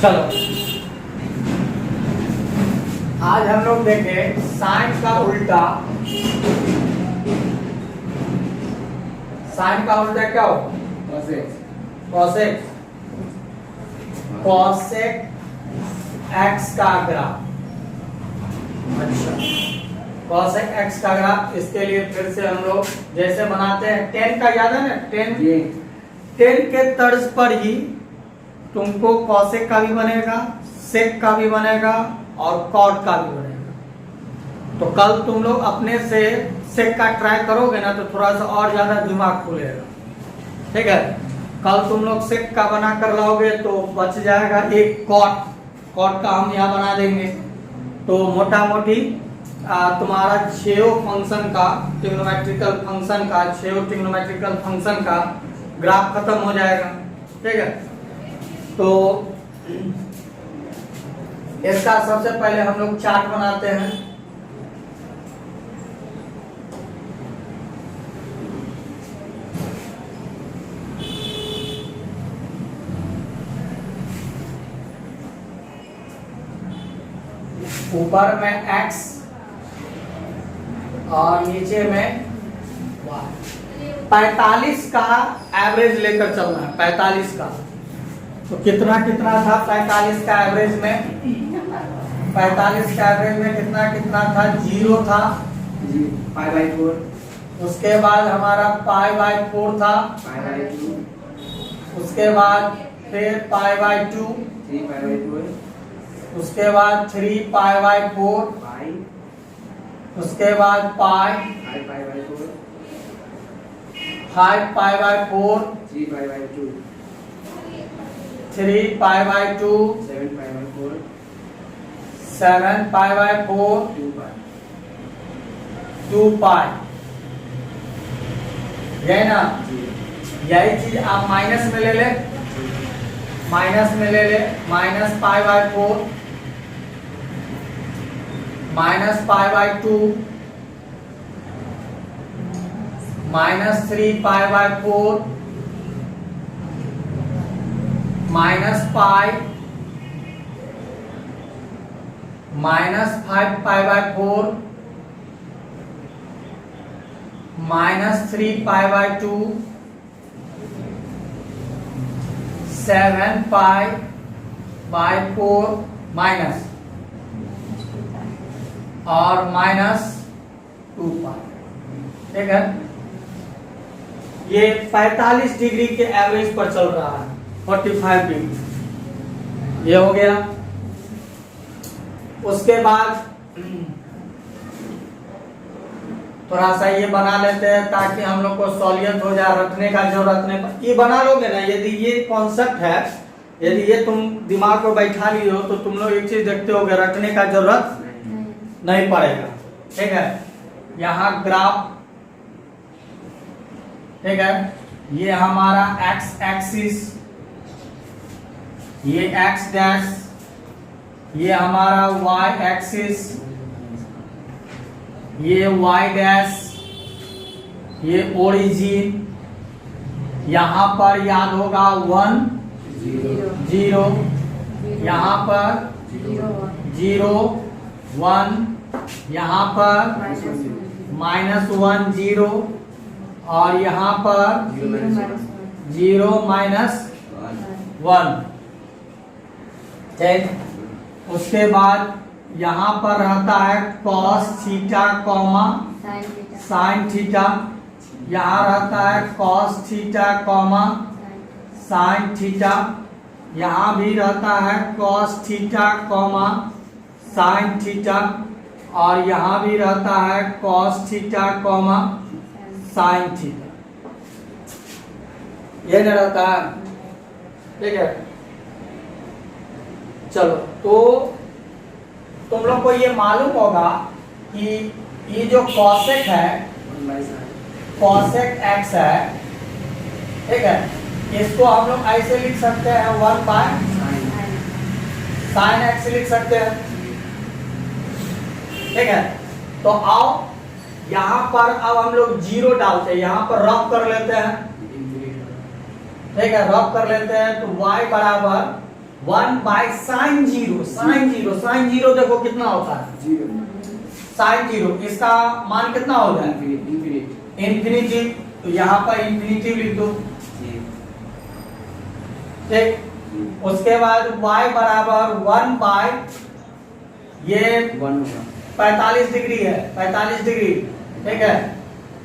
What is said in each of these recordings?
चलो आज हम लोग देखें साइन का उल्टा। साइन का उल्टा क्या हो? कॉसेक। कॉसेक एक्स का ग्राफ। अच्छा, कॉसेक एक्स का ग्राफ। इसके लिए फिर से हम लोग जैसे बनाते हैं टेन का, याद है ना? टेन के तर्ज पर ही तुमको कॉसेक का भी बनेगा, सेक का भी बनेगा और कॉट का भी बनेगा। तो कल तुम लोग अपने से सेक का ट्राई करोगे ना तो थोड़ा सा और ज्यादा दिमाग खुलेगा। ठीक है, कल तुम लोग सेक का बना कर लाओगे तो बच जाएगा एक कॉट। कॉट का हम यहाँ बना देंगे। तो मोटा मोटी तुम्हारा छेओ फंक्शन का, ट्रिग्नोमेट्रिकल फंक्शन का, छेओ ट्रिग्नोमेट्रिकल फंक्शन का ग्राफ खत्म हो जाएगा। ठीक है, तो इसका सबसे पहले हम लोग चार्ट बनाते हैं। ऊपर में x और नीचे में y। 45 का एवरेज लेकर चलना है। 45 का तो कितना कितना था? 45 का एवरेज में 45 का एवरेज में कितना कितना था? 0 था, π/4। उसके बाद हमारा π/4 था, उसके बाद फिर π/2, उसके बाद 3π/4, उसके बाद 5π/4, 3π/2, 7π/4, 2π। यही ना? यही चीज आप माइनस में ले ले, माइनस में ले ले। -π/4, -π/2, -3π/4, -π, -5π/4, -3π/2, 7π/4 माइनस और -2π। ठीक है, ये 45 डिग्री के एवरेज पर चल रहा है। 45 डिग्री ये हो गया। उसके बाद थोड़ा सा ये बना लेते हैं ताकि हम लोग को सहूलियत हो जाए, रखने का जरूरत नहीं। ये बना लोगे ना, यदि ये कॉन्सेप्ट है, यदि ये तुम दिमाग को बैठा लिए हो तो तुम लोग एक चीज देखते हो कि रखने का जरूरत नहीं पड़ेगा। ठीक है, यहाँ ग्राफ। ठीक है, ये हमारा एक्स एक्सिस, ये एक्स डैश, ये हमारा वाई एक्सिस, ये वाई डैश, ये ओरिजिन। यहाँ पर याद होगा 1 0, यहाँ पर 0 1, यहाँ पर -1 0 और यहाँ पर 0 -1। ठीक, उसके बाद यहाँ पर रहता है cos theta comma sine theta. यहाँ रहता है cos theta comma sine theta. यहाँ भी रहता है cos theta comma sine theta और यहाँ भी रहता है cos theta comma sine theta. ये नहीं रहता है। ठीक है, चलो तो तुम लोग को ये मालूम होगा कि ये जो कॉसेक है, कॉसेक एक्स है। ठीक है, इसको हम लोग ऐसे लिख सकते हैं 1/sin एक्स लिख सकते हैं। ठीक है, तो आओ यहाँ पर अब हम लोग 0 डालते हैं, यहाँ पर रब कर लेते हैं। ठीक है, रब कर लेते हैं। तो y बराबर 1 by sine zero. Sine zero देखो कितना होता है, साइन जीरो। इसका मान कितना हो जाए, इंफिनिटी। तो यहाँ पर इंफिनिटी लिख दो, ठीक। उसके बाद y बराबर 1 बाई, ये 45 डिग्री है, 45 डिग्री, ठीक है।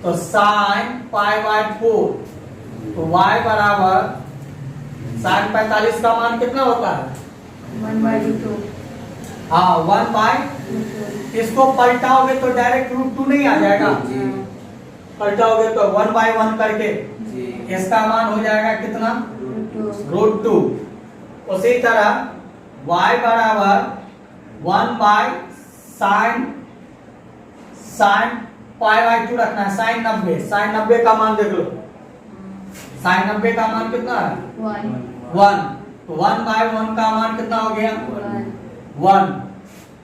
तो साइन पाई बाई 4। तो y बराबर साइन 45 का मान कितना होता है, 1/2। हाँ 1 बाई, इसको पलटाओगे तो डायरेक्ट √2 नहीं आ जाएगा, पलटाओगे तो 1/1 करके इसका मान हो जाएगा कितना, √2। उसी तरह y बराबर 1 बाई साइन पाई बाई 2 रखना है, साइन 90। साइन 90 का मान देख लो, साइन 90 का मान कितना है, 1। तो 1 बाई 1 का मान कितना हो गया, 1।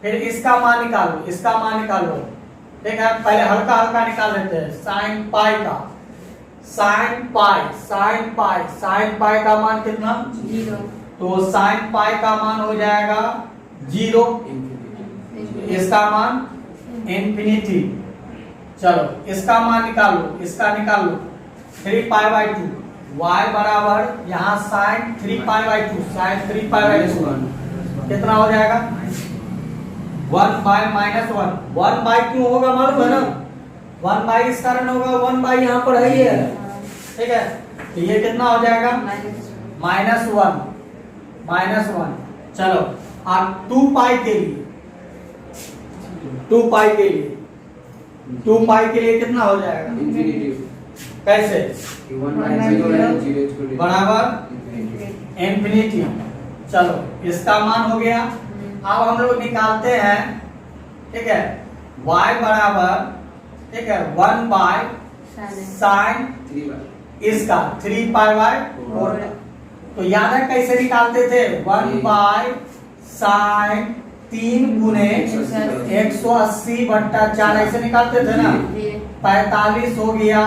फिर इसका मान निकालो, इसका मान निकालो, ठीक है। पहले हल्का हल्का निकाल लेते हैं, साइन पाई का, साइन पाई का मान कितना, 0। तो साइन पाई का मान हो जाएगा 0, इसका मान इंफिनिटी। चलो इसका मान निकालो, इसका निकालो 3 पाई बाई 2। y बराबर यहाँ sine 3 pi by 2, sine 3 pi by 2 कितना हो जाएगा, 1 बाई -1। 1 बाई क्यों होगा मालूम है ना, 1 बाई इस कारण होगा, 1 बाई यहाँ पर है ही है, ठीक है। तो ये कितना हो जाएगा, -1। चलो अब 2 पाई के लिए, 2 पाई के लिए, 2 पाई के लिए कितना हो जाएगा, कैसे, बराबर इंफिनिटी। चलो इसका मान हो गया। अब हम लोग निकालते हैं, ठीक है, y बराबर, ठीक है, 1 बाई साइन इसका 3 पाई बाई 4। तो याद है कैसे निकालते थे, 1 बाई साइन 3 गुने 180/4 ऐसे निकालते थे ना, 45 हो गया।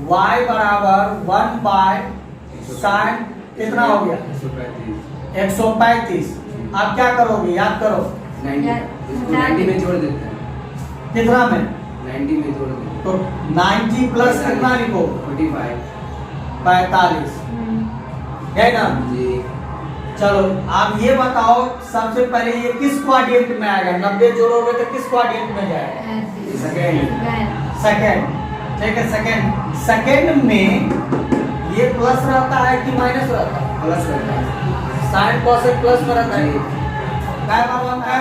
y बराबर 1 बाई साइन कितना हो गया, 135। आप क्या करोगे, याद करो, 90 में जोड़ देते हैं, कितना में, 90 में जोड़ देते हैं, तो 90 प्लस कितना लिखो, 45 है ना जी। चलो आप ये बताओ, सबसे पहले ये किस क्वाड्रेंट में आएगा, 90 जोड़ोगे तो किस क्वाड्रेंट में जाएगा, सेकंड, ठीक है। सेकंड में ये प्लस रहता है कि माइनस रहता है, प्लस रहता है, साइन कोसेक प्लस में रहता है। कई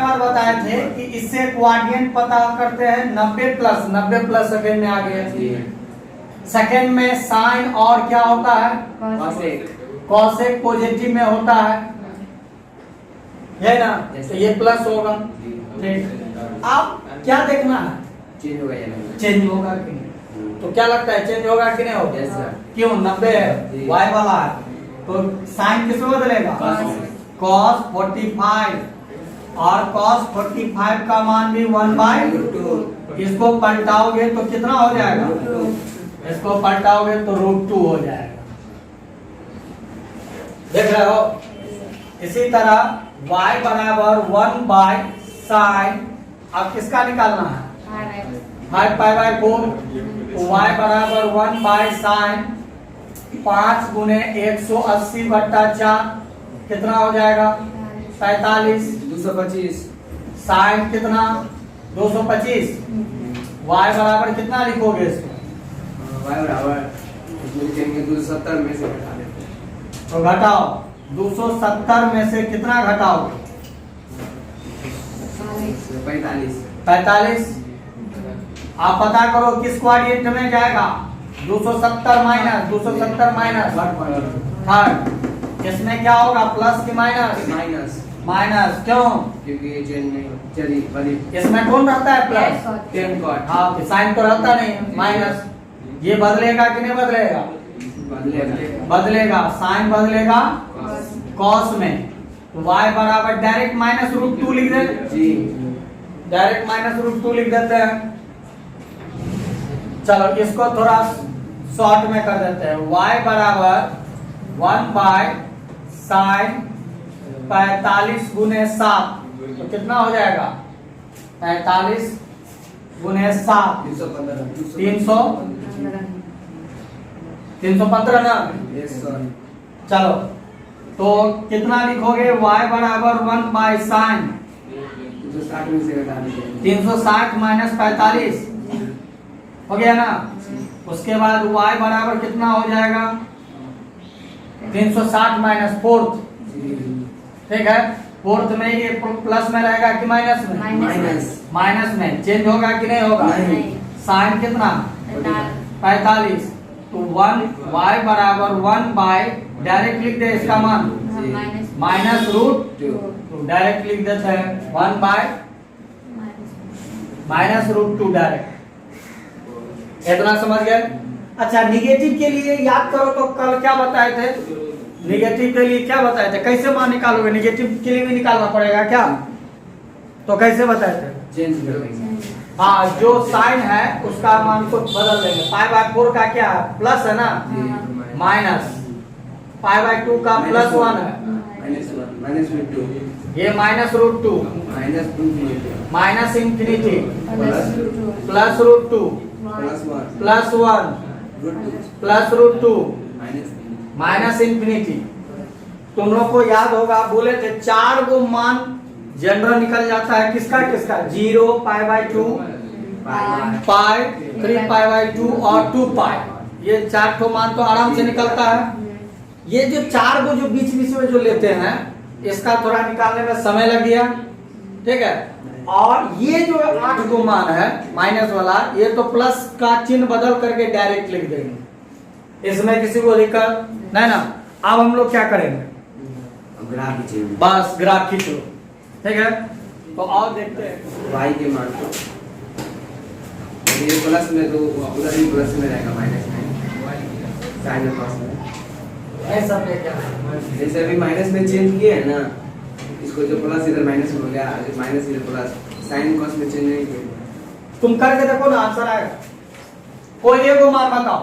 बार बताए थे कि इससे क्वाड्रेंट पता करते हैं, 90 प्लस सेकंड में आ गया। सेकंड में साइन और क्या होता है, कोसेक पॉजिटिव में होता है ना, तो ये प्लस होगा, ठीक। अब क्या देखना है, चेंज होगा या नहीं, चेंज होगा कि नहीं। तो क्या लगता है चेंज होगा कि नहीं होगा, Yes, sir. क्यों, 90 है, y वाला है, तो साइन किस में बदलेगा, cos 45, और cos 45 का मान भी 1/2। इसको पलटाओगे तो कितना हो जाएगा, इसको पलटाओगे तो √2 हो जाएगा, देख रहे हो। इसी तरह y बराबर 1 बाई साइन, अब किसका निकालना है, 5 पाई बाई 4। तो y बराबर 1 बाई साइन 5 गुने 180/4 कितना हो जाएगा, 45। 225, साइन कितना, 225। y बराबर कितना लिखोगे इसको, y बराबर इसमें लिखेंगे 270 में से घटा देते हैं, तो घटाओ, 270 में से कितना घटाओगे, 45। आप पता करो किस क्वाड्रेंट में जाएगा, 270 माइनस थर्ड। इसमें क्या होगा, प्लस की माइनस, माइनस क्यों, क्योंकि ये चेंज नहीं चली बड़ी, इसमें कौन रहता है, प्लस, 10 कॉट, हाँ साइन तो रहता नहीं, माइनस। ये बदलेगा कि नहीं बदलेगा, बदलेगा, साइन बदलेगा कॉस में। तो y बराबर डायरेक्ट -√2 लिख दे जी, डायरेक्ट -√2 लिख देते हैं। चलो इसको थोड़ा शॉर्ट में कर देते हैं, y बराबर 1/sin 45 गुने 7 तो कितना हो जाएगा? 45 गुने 7 315 ना। चलो तो कितना लिखोगे? y बराबर 1/sin 360 माइनस 45 हो गया ना। उसके बाद y बराबर कितना हो जाएगा? 360 माइनस 4, ठीक है। 4 में ये प्लस में रहेगा कि माइनस में? माइनस में चेंज होगा कि नहीं होगा? साइन कितना? 45 तो 1 y बराबर 1 बाय डायरेक्ट लिख दे इसका मान माइनस रूट, तो डायरेक्ट लिख देते हैं 1 बाय माइनस रूट 2 डायरेक्ट। इतना समझ गए? अच्छा निगेटिव के लिए याद करो तो कल क्या बताए थे? निगेटिव के लिए क्या बताए थे? कैसे मान निकालोगे? निगेटिव के लिए भी निकालना पड़ेगा क्या? तो कैसे बताए थे? चेंज करेंगे। हाँ, जो साइन है उसका मान को बदल देंगे। 5/4 का क्या है? प्लस है ना, माइनस 5/2 का प्लस 1 है, माइनस रूट 2, ये minus root 2, minus infinity plus root 2 plus 1 plus root 2 minus infinity. तुम लोग को याद होगा बोले थे 4 गो मान जनरल निकल जाता है। किसका किसका? 0, π/2, पाई, 3π/2 और 2π। ये 4 ठो मान तो आराम से निकलता है। ये जो 4 गो जो बीच बीच में जो लेते हैं इसका थोड़ा निकालने में समय लग गया, ठीक है। और ये जो 8 गो मान है माइनस वाला, ये तो प्लस का चिन्ह बदल करके डायरेक्ट लिख देंगे, इसमें किसी को दिक्कत नहीं ना। अब हम लोग क्या करेंगे? ग्राफ खींचेंगे, बस ग्राफ खींचो, ठीक है। तो और देखते हैं y के मान को। ये प्लस में तो उधर भी प्लस में रहेगा, माइनस में साइन में प्लस में। ऐसा क्या? जैसे अभी माइनस में चेंज किए है ना, इसको जो प्लस इधर माइनस हो गया, माइनस इधर प्लस, साइन कॉस में चेंज नहीं किया। तुम करके देखो ना, आंसर आएगा। कोई एक को मान बताओ,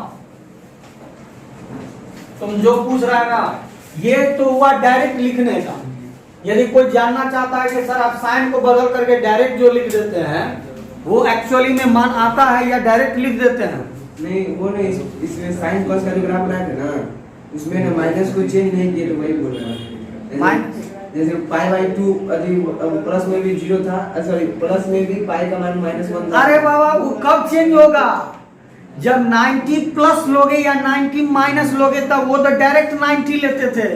तुम जो पूछ रहा है ना, ये तो हुआ डायरेक्ट लिखने का। यदि कोई जानना चाहता है कि सर आप साइन को बदल करके डायरेक्ट जो लिख देते हैं वो एक्चुअली में मान आता है या डायरेक्ट लिख देते हैं? नहीं, वो नहीं, इसमें साइन कॉस का जो ग्राफ बनाया था ना, उसमें ना माइनस को चेंज नहीं किए, तो वही बोल रहा है। जैसे π/2 प्लस में भी 0 था, सॉरी प्लस में भी पाई का मान -1 था। अरे बाबा वो कब चेंज होगा? जब 90 प्लस लोगे या 90 माइनस लोगे तब। वो तो डायरेक्ट 90 लेते थे,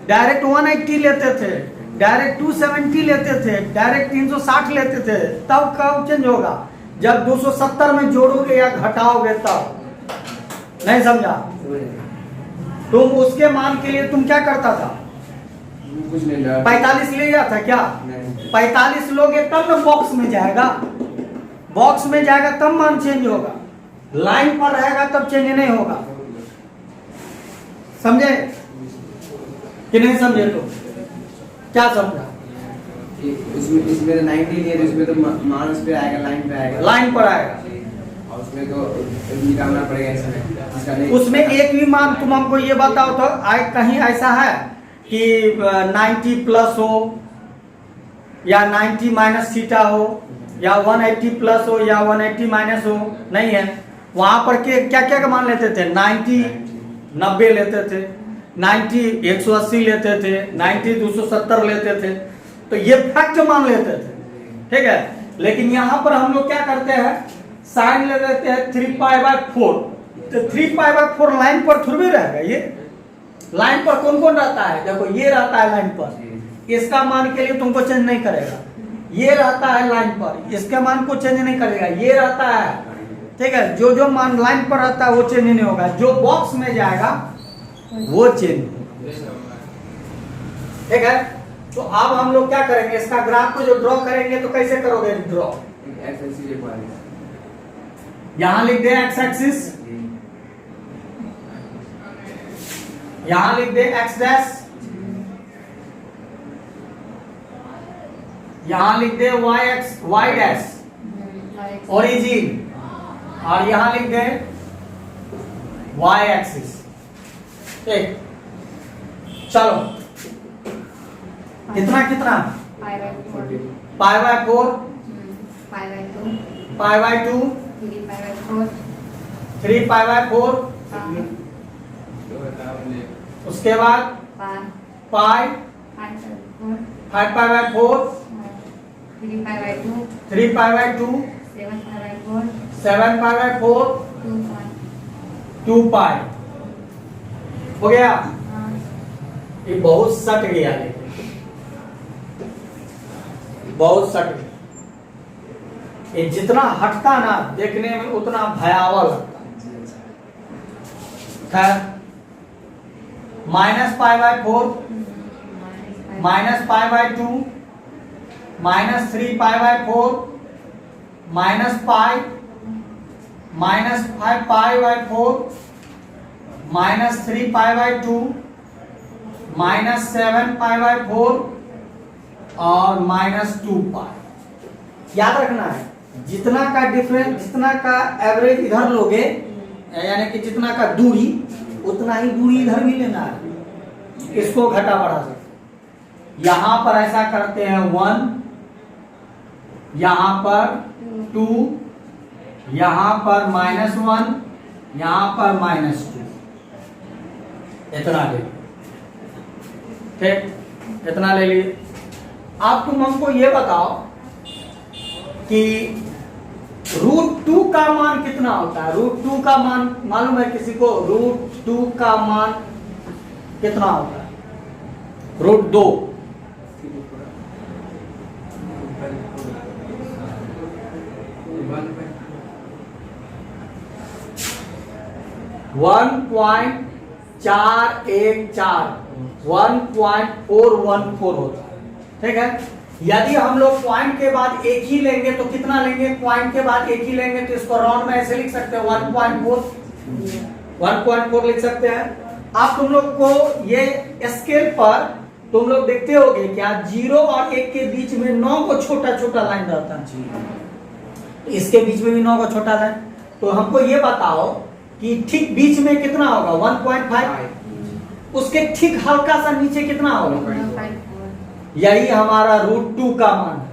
डायरेक्ट 180 लेते थे, डायरेक्ट 270 लेते थे, डायरेक्ट 360 लेते थे। तब कब चेंज होगा? जब 270 में जोड़ोगे या घटाओगे तब। नहीं समझा? तुम उसके मान के लिए तुम क्या करता था? कुछ नहीं, 45 ले गया था क्या? 45 लोगे तब ना बॉक्स में जाएगा, बॉक्स में जाएगा तब मान चेंज होगा। लाइन पर रहेगा तब चेंज नहीं होगा। समझे कि नहीं समझे? तो क्या समझा? इसमें तो 90 लिए, तो इसमें तो मान उस पे आएगा, लाइन पे आएगा, लाइन पर आएगा। और उसमें तो निकालना पड़ेगा इसमें। उसमें एक भी मान तुम हमको ये बताओ तो कहीं ऐसा है कि 90 प्लस हो या 90 माइनस थीटा हो या 180 प्लस हो या 180 माइनस हो? नहीं है। वहां पर के क्या क्या का मान लेते थे? 90 90 लेते थे, 90 180 लेते थे, 90 270 लेते थे। तो ये फैक्ट मान लेते थे, ठीक है। लेकिन यहाँ पर हम लोग क्या करते हैं? साइन ले लेते हैं 3π/4। तो 3π/4 लाइन पर थोड़ी रहेगा। ये लाइन पर कौन कौन रहता है? देखो ये रहता है लाइन पर, इसका मान के लिए तुमको चेंज नहीं करेगा। ये रहता है लाइन पर, इसके मान को चेंज नहीं करेगा। ये रहता है, ठीक है। जो जो मान लाइन पर रहता है वो चेंज नहीं होगा, जो बॉक्स में जाएगा वो चेंज, ठीक है। तो अब हम लोग क्या करेंगे? इसका ग्राफ को जो ड्रॉ करेंगे तो कैसे करोगे ड्रॉ? यहां लिख दे एक्स एक्सिस, यहां लिख दे एक्स डैश, यहां लिख दे वाई डैश ओरिजिन, और यहां लिख दे वाई एक्सिस, ठीक। चलो कितना कितना pi by 4 pi by 4 pi by 2 pi by 2 3 pi by 4 3 pi by 4 उसके बाद पाई 5 pi by 4 3 pi by 2 3 pi by 2 7 pi by 4 7 pi by 4 2 पाई 2 पाई हो गया। हाँ ये बहुत सट गया, लेकिन बहुत सट गया। ये जितना हटता ना देखने में उतना भयावह लगता। खैर minus pi by 4 minus pi by 2 minus 3 pi by 4 minus pi minus 5 pi by 4 minus 3 pi by 2 minus 7 pi by 4 और माइनस 2 पाई। याद रखना है जितना का डिफरेंस, जितना का एवरेज इधर लोगे, यानी कि जितना का दूरी उतना ही दूरी इधर भी लेना है। इसको घटा बढ़ा सकते। यहां पर ऐसा करते हैं 1, यहां पर 2, यहां पर -1, यहां पर -2, इतना ले लीजिए। ठीक, इतना ले लीजिए। अब तुम हमको ये बताओ कि √2 का मान कितना होता है। √2 का मान मालूम है किसी को? √2 का मान कितना होता है? √2 1.414 होता है। ठीक है, यदि हम लोग पॉइंट के बाद एक ही लेंगे तो कितना लेंगे? पॉइंट के बाद एक ही लेंगे तो इसको राउंड में ऐसे लिख सकते हैं 1.4 लिख सकते हैं। अब तुम लोग को ये स्केल पर तुम लोग देखते होगे क्या 0 और 1 के बीच में 9 को छोटा छोटा लाइन रहता है। इसके बीच में भी 9 को छोटा लाइन। तो हमको ये बताओ कि ठीक बीच में कितना होगा? 1.5। उसके ठीक हल्का सा नीचे कितना होगा? यही हमारा √2 का मान है।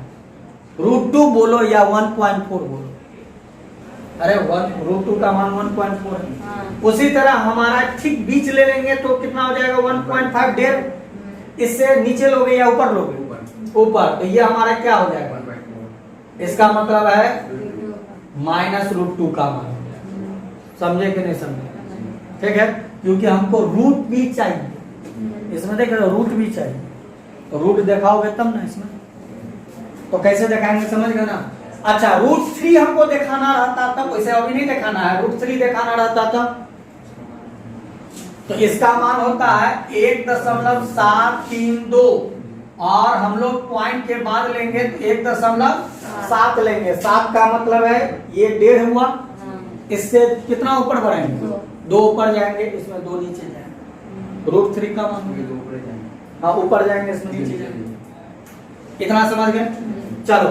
√2 बोलो या 1.4 बोलो। अरे √2 का मान 1.4 है। उसी तरह हमारा ठीक बीच ले लेंगे तो कितना हो जाएगा? 1.5 डेढ़। इससे नीचे लोगे या ऊपर लोगे? ऊपर। तो ये हमारा क्या हो जाएगा? इसका मतलब है -√2 का मान। समझे कि नहीं समझे? ठीक है, क्योंकि हमको रूट भी चाहिए इसमें। देख रूट भी चाहिए तो रूट दिखाओगे तब ना इसमें। तो कैसे दिखाएंगे समझ गए ना? अच्छा, √3 हमको दिखाना रहता था, वैसे अभी नहीं दिखाना है। √3 दिखाना रहता था तो इसका मान होता है 1.732 और हम लोग पॉइंट के बाद लेंगे तो 1.7 लेंगे। 7 का मतलब है ये 1.5 हुआ। इससे कितना ऊपर बढ़ेंगे? 2 ऊपर जाएंगे, इसमें 2 नीचे जाएंगे। √3 का मान हाँ ऊपर जाएंगे, इसमें नीचे जाएंगे। इतना समझ गए? चलो,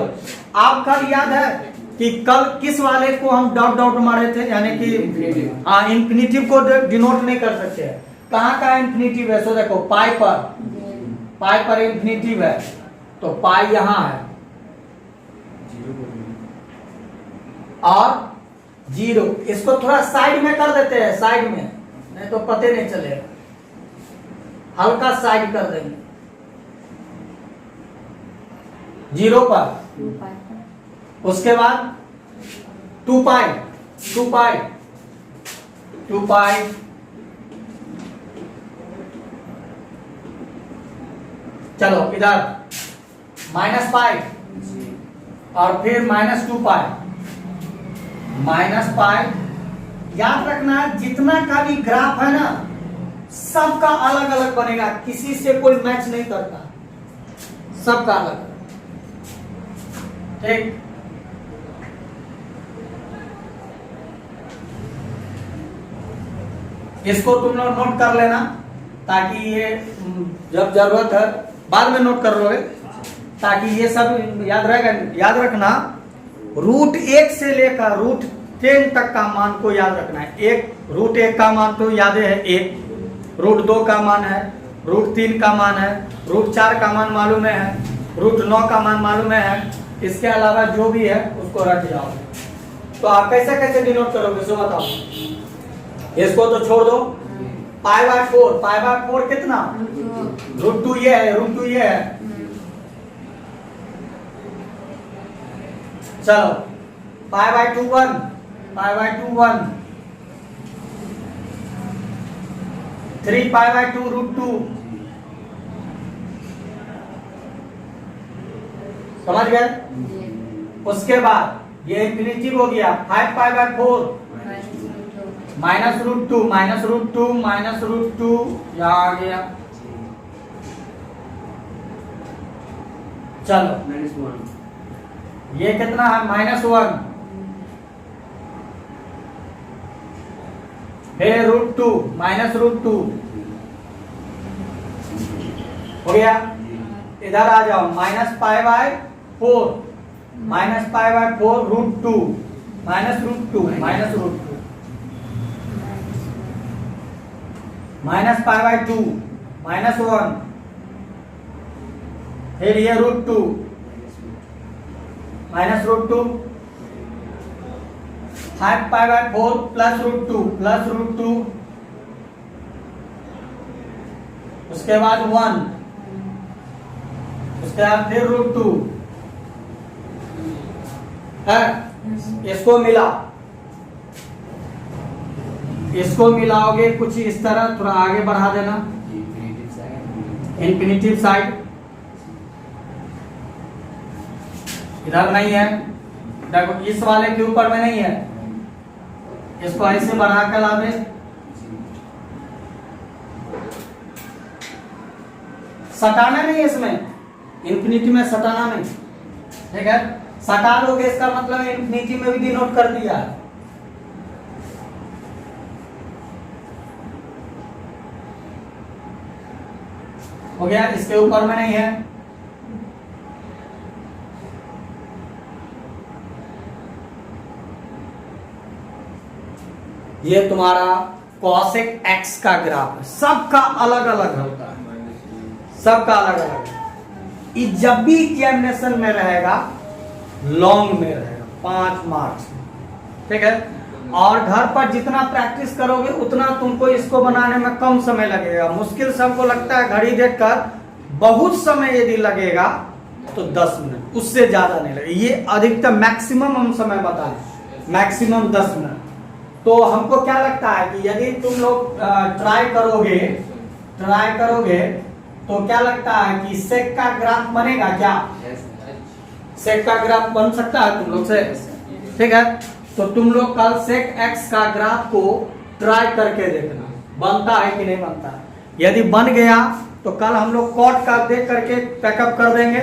आप कल याद है कि कल किस वाले को हम डॉट डॉट मारे थे? यानी कि हाँ, इंफिनिटिव को डिनोट नहीं कर सकते हैं। कहाँ का इंफिनिटिव है? सो देखो पाई पर इंफिनिटिव है तो पाई यहाँ है और 0। इसको थोड़ा साइड में कर देते हैं, साइड में, नहीं तो पते नहीं चलेगा। हल्का साइड कर देंगे 0 पर। उसके बाद 2 पाई चलो इधर -पाई और फिर -2 पाई। -पाई याद रखना, जितना का भी ग्राफ है ना सबका अलग अलग बनेगा, किसी से कोई मैच नहीं करता, सबका अलग। ठीक, इसको तुम लोग नोट कर लेना ताकि ये जब जरूरत है बाद में नोट कर लोगे, ताकि ये सब याद रहेगा। याद रखना √1 से लेकर √10 तक का मान को याद रखना है। √1 का मान तो याद है 1, √2 का मान है √3 का मान है, √4 का मान मालूम है, √9 का मान मालूम है। इसके अलावा जो भी है उसको रख जाओ। तो आप कैसे कैसे डिनोट करोगे सो बताओ। इसको तो छोड़ दो। π/4 कितना? √2 ये है, √2 ये है। चलो π/2 1, π/2 1, 3π/2 √2। समझ गए? उसके बाद ये इंफिनिटिव हो गया। 5π/4 -√2 -√2 यहाँ आ गया। चलो -1 ये कितना है? -1 है √2 -√2 हो गया। इधर आ जाओ -π/4 -π/4 √2 -√2 -π/2 -1 फिर ये √2 -√2 5π/4 +√2 उसके बाद 1, उसके बाद फिर √2 है। इसको मिलाओगे कुछ इस तरह, थोड़ा आगे बढ़ा देना इंफिनिटिव साइड। इधर नहीं है, देखो इस वाले के ऊपर में नहीं है, इसको ऐसे बढ़ा कर ला दे। सटाना नहीं, इसमें इंफिनिटी में सटाना नहीं, ठीक है। सटा लोगे इसका मतलब इंफिनिटी में भी डिनोट कर दिया। हो गया, इसके ऊपर में नहीं है। ये तुम्हारा cosec x का ग्राफ है, सबका अलग अलग होता है, सबका अलग अलग। ये जब भी एग्जामिनेशन में रहेगा लॉन्ग में रहेगा 5 मार्क्स, ठीक है। और घर पर जितना प्रैक्टिस करोगे उतना तुमको इसको बनाने में कम समय लगेगा। मुश्किल से हमको लगता है घड़ी देखकर बहुत समय यदि लगेगा तो 10 मिनट, उससे ज्यादा नहीं लगेगा। ये अधिकतम मैक्सिमम हम समय बताएं, मैक्सिमम 10 मिनट। तो हमको क्या लगता है कि यदि तुम लोग ट्राई करोगे तो क्या लगता है कि सेक का ग्राफ बनेगा क्या? सेक का ग्राफ बन सकता है तुम लोग से, ठीक है। तो तुम लोग कल सेक एक्स का ग्राफ को ट्राई करके देखना बनता है कि नहीं बनता है। यदि बन गया तो कल हम लोग कॉट का देख करके पैकअप कर देंगे,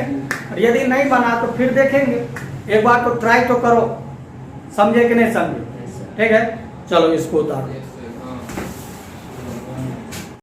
और यदि नहीं बना तो फिर देखेंगे। एक बार तो ट्राई तो करो, समझे कि नहीं समझे, ठीक है। चलो इसको उतारो।